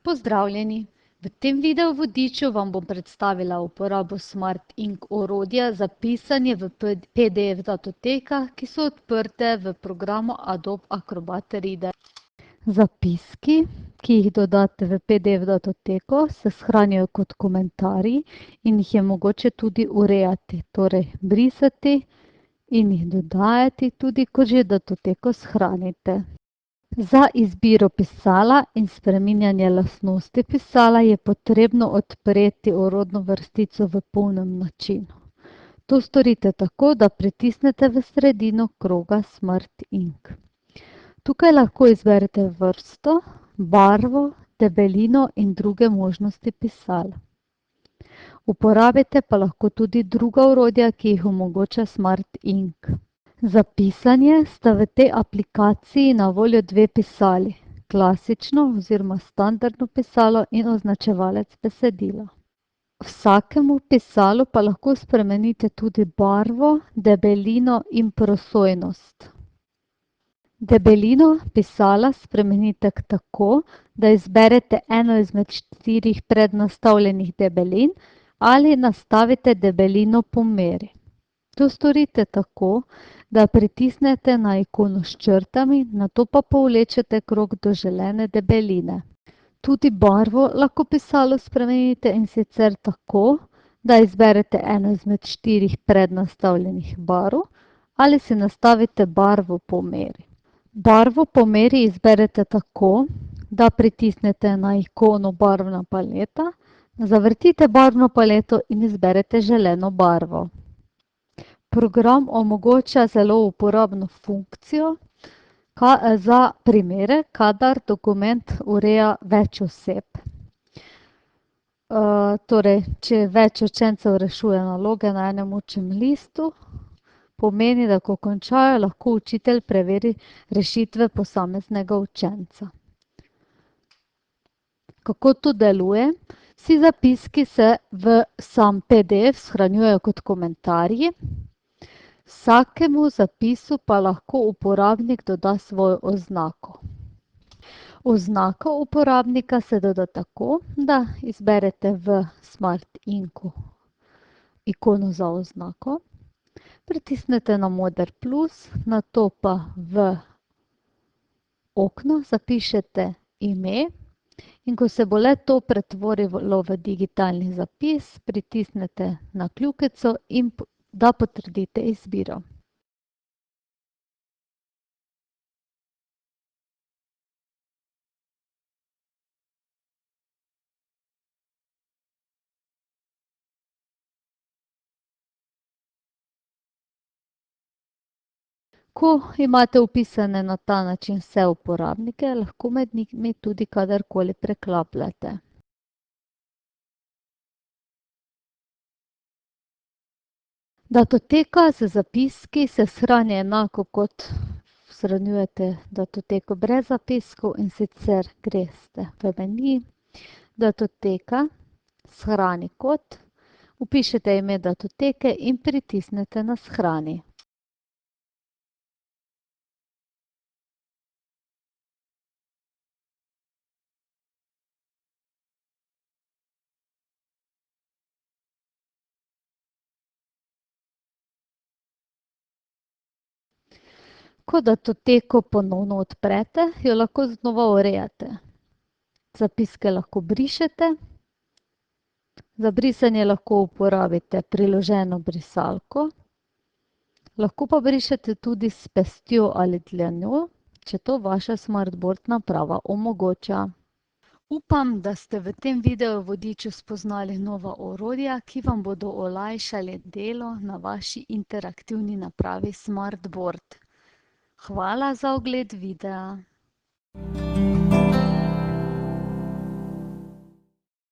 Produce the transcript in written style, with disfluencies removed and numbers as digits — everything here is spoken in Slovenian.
Pozdravljeni! V tem video vodiču vam bom predstavila uporabo Smart Ink orodja za pisanje v PDF datotekah, ki so odprte v programu Adobe Acrobat Reader. Zapiski, ki jih dodate v PDF datoteko, se shranijo kot komentarji in jih je mogoče tudi urejati, torej brisati in jih dodajati, tudi ko že datoteko shranite. Za izbiro pisala in spreminjanje lastnosti pisala je potrebno odpreti orodno vrstico v polnem načinu. To storite tako, da pritisnete v sredino kroga Smart Ink. Tukaj lahko izberete vrsto, barvo, debelino in druge možnosti pisala. Uporabite pa lahko tudi druga orodja, ki jih omogoča Smart Ink. Za pisanje sta v tej aplikaciji na voljo dve pisali, klasično oziroma standardno pisalo in označevalec besedila. Vsakemu pisalu pa lahko spremenite tudi barvo, debelino in prosojnost. Debelino pisala spremenite tako, da izberete eno izmed 4 prednastavljenih debelin ali nastavite debelino po meri. To storite tako, da pritisnete na ikono s črtami, nato pa povlečete krog do želene debeline. Tudi barvo lahko pisalo spremenite, in sicer tako, da izberete eno izmed 4 prednastavljenih barv ali si nastavite barvo po meri. Barvo po meri izberete tako, da pritisnete na ikono barvna paleta, zavrtite barvno paleto in izberete želeno barvo. Program omogoča zelo uporabno funkcijo za primere, kadar dokument ureja več oseb. Torej, če več učencev rešuje naloge na enem učnem listu, pomeni, da ko končajo, lahko učitelj preveri rešitve posameznega učenca. Kako to deluje? Vsi zapiski se v sam PDF shranjujejo kot komentarji. Vsakemu zapisu pa lahko uporabnik doda svojo oznako. Oznaka uporabnika se doda tako, da izberete v Smart Inku ikono za oznako, pritisnete na moder plus, nato pa v okno zapišete ime in ko se bo le-to pretvorilo v digitalni zapis, pritisnete na kljukico in da potrdite izbiro. Ko imate vpisane na ta način vse uporabnike, lahko med njimi tudi kadarkoli preklapljate. Datoteka z zapiski se shrani enako, kot shranjujete datoteko brez zapiskov, in sicer greste v meni, datoteka, shrani kot, vpišete ime datoteke in pritisnete na shrani. Ko datoteko ponovno odprete, jo lahko znova urejate. Zapiske lahko brišete. Za brisanje lahko uporabite priloženo brisalko. Lahko pa brišete tudi s pestjo ali dlanjo, če to vaša smartboard naprava omogoča. Upam, da ste v tem video vodiču spoznali nova orodja, ki vam bodo olajšali delo na vaši interaktivni napravi smartboard. Hvala za ogled videa.